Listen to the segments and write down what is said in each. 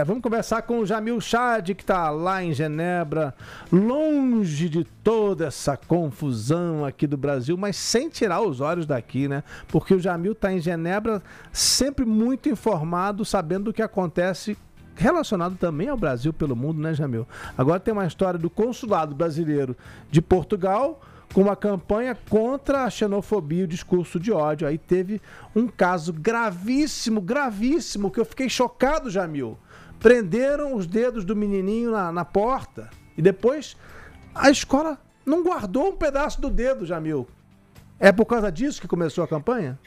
Vamos conversar com o Jamil Chad, que está lá em Genebra, longe de toda essa confusão aqui do Brasil, mas sem tirar os olhos daqui, né? Porque o Jamil está em Genebra sempre muito informado, sabendo do que acontece relacionado também ao Brasil pelo mundo, né, Jamil? Agora tem uma história do consulado brasileiro de Portugal com uma campanha contra a xenofobia e o discurso de ódio. Aí teve um caso gravíssimo, que eu fiquei chocado, Jamil. Prenderam os dedos do menininho na porta e depois a escola não guardou um pedaço do dedo, Jamil. É por causa disso que começou a campanha?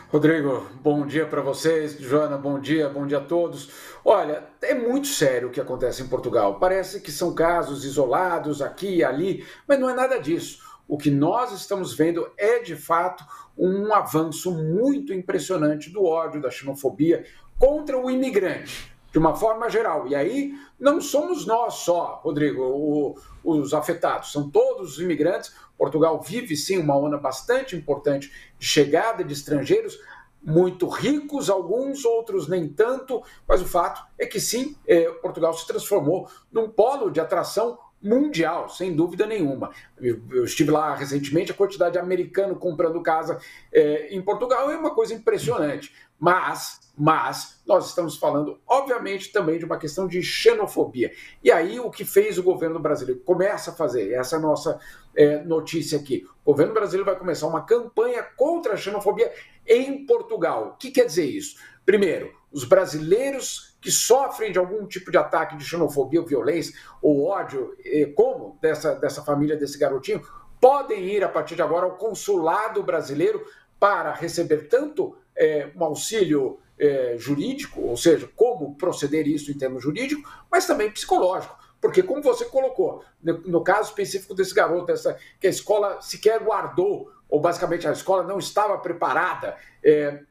Rodrigo, bom dia para vocês. Joana, bom dia a todos. Olha, é muito sério o que acontece em Portugal. Parece que são casos isolados aqui e ali, mas não é nada disso. O que nós estamos vendo é, de fato, um avanço muito impressionante do ódio, da xenofobia contra o imigrante, de uma forma geral. E aí, não somos nós só, Rodrigo, os afetados, são todos os imigrantes. Portugal vive, sim, uma onda bastante importante de chegada de estrangeiros, muito ricos, alguns, outros nem tanto, mas o fato é que, sim, Portugal se transformou num polo de atração mundial, sem dúvida nenhuma. Eu estive lá recentemente, a quantidade de americano comprando casa em Portugal é uma coisa impressionante. Mas nós estamos falando, obviamente, também de uma questão de xenofobia. E aí o que fez o governo brasileiro? Começa a fazer, essa é a nossa notícia aqui. O governo brasileiro vai começar uma campanha contra a xenofobia em Portugal. O que quer dizer isso? Primeiro, os brasileiros que sofrem de algum tipo de ataque de xenofobia ou violência ou ódio, como dessa família, desse garotinho, podem ir, a partir de agora, ao consulado brasileiro para receber tanto um auxílio jurídico, ou seja, como proceder isso em termos jurídicos, mas também psicológico. Porque, como você colocou, no caso específico desse garoto, que a escola sequer guardou, ou basicamente a escola não estava preparada,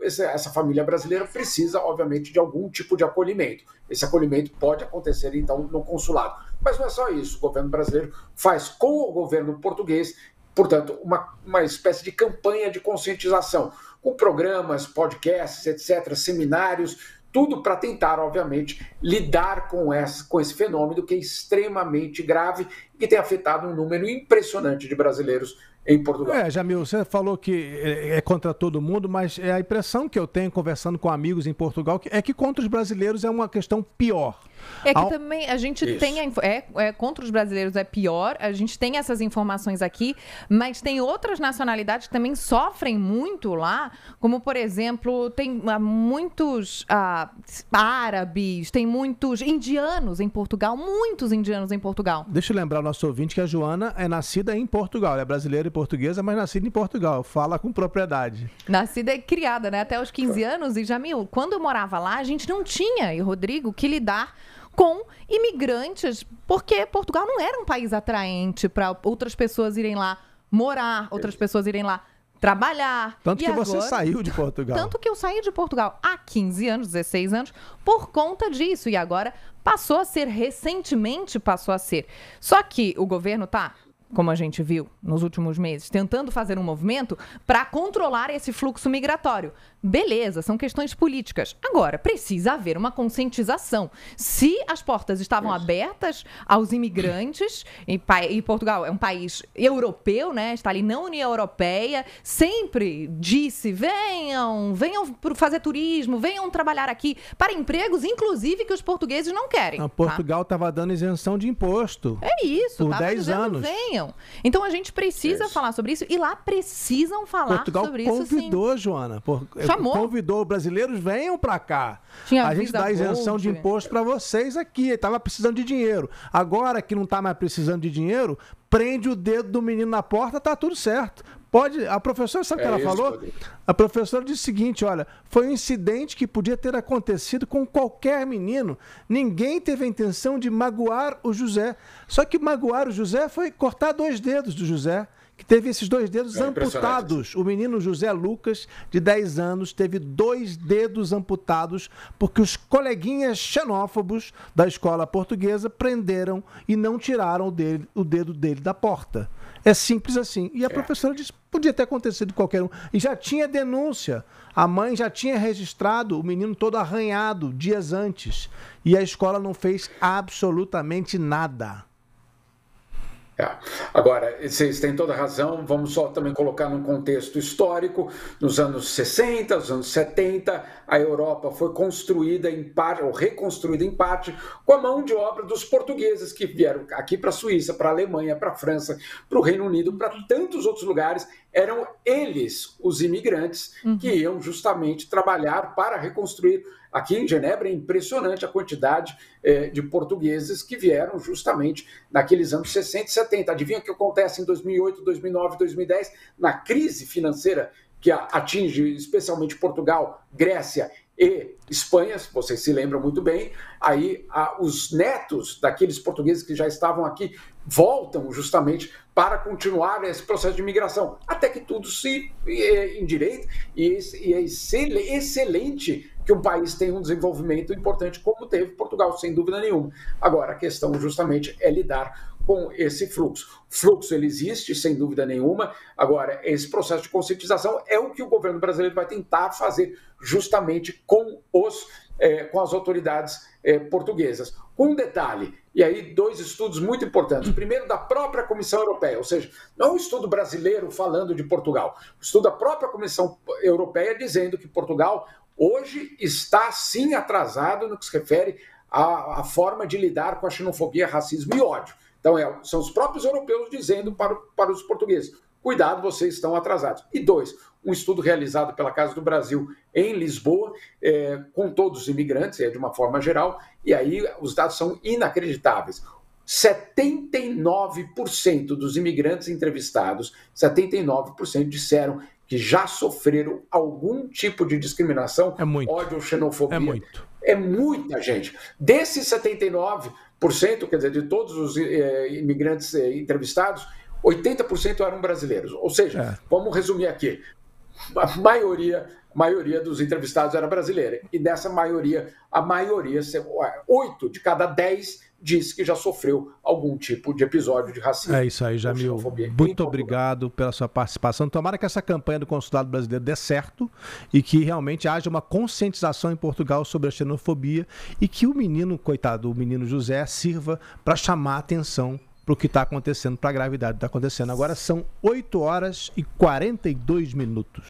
essa família brasileira precisa, obviamente, de algum tipo de acolhimento. Esse acolhimento pode acontecer, então, no consulado. Mas não é só isso. O governo brasileiro faz com o governo português, portanto, uma espécie de campanha de conscientização, com programas, podcasts, etc., seminários, tudo para tentar, obviamente, lidar com esse fenômeno que é extremamente grave e que tem afetado um número impressionante de brasileiros em Portugal. Jamil, você falou que é contra todo mundo, mas a impressão que eu tenho conversando com amigos em Portugal é que contra os brasileiros é uma questão pior. É que também a gente tem... contra os brasileiros é pior, a gente tem essas informações aqui, mas tem outras nacionalidades que também sofrem muito lá, como, por exemplo, tem muitos árabes, tem muitos indianos em Portugal, muitos indianos em Portugal. Deixa eu lembrar ao nosso ouvinte que a Joana é nascida em Portugal, é brasileira e portuguesa, mas nascida em Portugal, fala com propriedade. Nascida e criada, né, até os 15 anos, e Jamil, quando eu morava lá, a gente não tinha, e Rodrigo, que lidar com imigrantes, porque Portugal não era um país atraente para outras pessoas irem lá morar, outras pessoas irem lá trabalhar. Tanto que agora, você saiu de Portugal. Tanto que eu saí de Portugal há 15 anos, 16 anos, por conta disso. E agora recentemente passou a ser. Só que o governo tá, como a gente viu nos últimos meses, tentando fazer um movimento para controlar esse fluxo migratório. Beleza, são questões políticas. Agora, precisa haver uma conscientização. Se as portas estavam abertas aos imigrantes, e Portugal é um país europeu, né? Está ali na União Europeia, sempre disse, venham fazer turismo, venham trabalhar aqui para empregos, inclusive, que os portugueses não querem. Não, Portugal estava dando isenção de imposto. É isso, por 10 anos. Venham. Então a gente precisa falar sobre isso, e lá precisam falar Portugal sobre isso, sim. Portugal convidou, Joana. Chamou. Convidou, brasileiros, venham para cá. A gente dá isenção de imposto para vocês aqui. Estava precisando de dinheiro. Agora que não está mais precisando de dinheiro, prende o dedo do menino na porta, tá tudo certo. A professora, sabe o que ela falou? A professora disse o seguinte, olha, foi um incidente que podia ter acontecido com qualquer menino. Ninguém teve a intenção de magoar o José. Só que magoar o José foi cortar 2 dedos do José, que teve esses 2 dedos amputados. O menino José Lucas, de 10 anos, teve 2 dedos amputados porque os coleguinhas xenófobos da escola portuguesa prenderam e não tiraram o dedo dele da porta. É simples assim. E a professora disse, podia ter acontecido qualquer um. E já tinha denúncia. A mãe já tinha registrado o menino todo arranhado dias antes. E a escola não fez absolutamente nada. Agora, vocês têm toda a razão, vamos só também colocar num contexto histórico. Nos anos 60, nos anos 70, a Europa foi construída em parte, ou reconstruída em parte, com a mão de obra dos portugueses que vieram aqui para a Suíça, para a Alemanha, para a França, para o Reino Unido, para tantos outros lugares. Eram eles, os imigrantes, que iam justamente trabalhar para reconstruir. Aqui em Genebra é impressionante a quantidade de portugueses que vieram justamente naqueles anos 60 e 70. Adivinha o que acontece em 2008, 2009, 2010, na crise financeira que atinge especialmente Portugal, Grécia e Espanha, se vocês se lembram muito bem. Aí os netos daqueles portugueses que já estavam aqui voltam justamente para continuar esse processo de imigração, até que tudo se endireita, e é excelente que um país tenha um desenvolvimento importante como teve Portugal, sem dúvida nenhuma. Agora, a questão justamente é lidar com esse fluxo. O fluxo ele existe, sem dúvida nenhuma. Agora, esse processo de conscientização é o que o governo brasileiro vai tentar fazer justamente com as autoridades portuguesas. Com um detalhe, e aí 2 estudos muito importantes. O primeiro da própria Comissão Europeia, ou seja, não é um estudo brasileiro falando de Portugal, o estudo da própria Comissão Europeia dizendo que Portugal hoje está sim atrasado no que se refere à forma de lidar com a xenofobia, racismo e ódio. Então, são os próprios europeus dizendo para os portugueses, cuidado, vocês estão atrasados. E 2, um estudo realizado pela Casa do Brasil em Lisboa, com todos os imigrantes, de uma forma geral, e aí os dados são inacreditáveis. 79% dos imigrantes entrevistados, 79% disseram que já sofreram algum tipo de discriminação, ódio ou xenofobia. É muita gente. Desses 79%, quer dizer, de todos os imigrantes entrevistados, 80% eram brasileiros. Ou seja, vamos resumir aqui, a maioria dos entrevistados era brasileira. E dessa maioria, 8 de cada 10 diz que já sofreu algum tipo de episódio de racismo. É isso aí, Jamil. Muito obrigado pela sua participação. Tomara que essa campanha do Consulado Brasileiro dê certo e que realmente haja uma conscientização em Portugal sobre a xenofobia e que o menino, coitado, o menino José, sirva para chamar a atenção para o que está acontecendo, para a gravidade que está acontecendo. Agora são 8 horas e 42 minutos.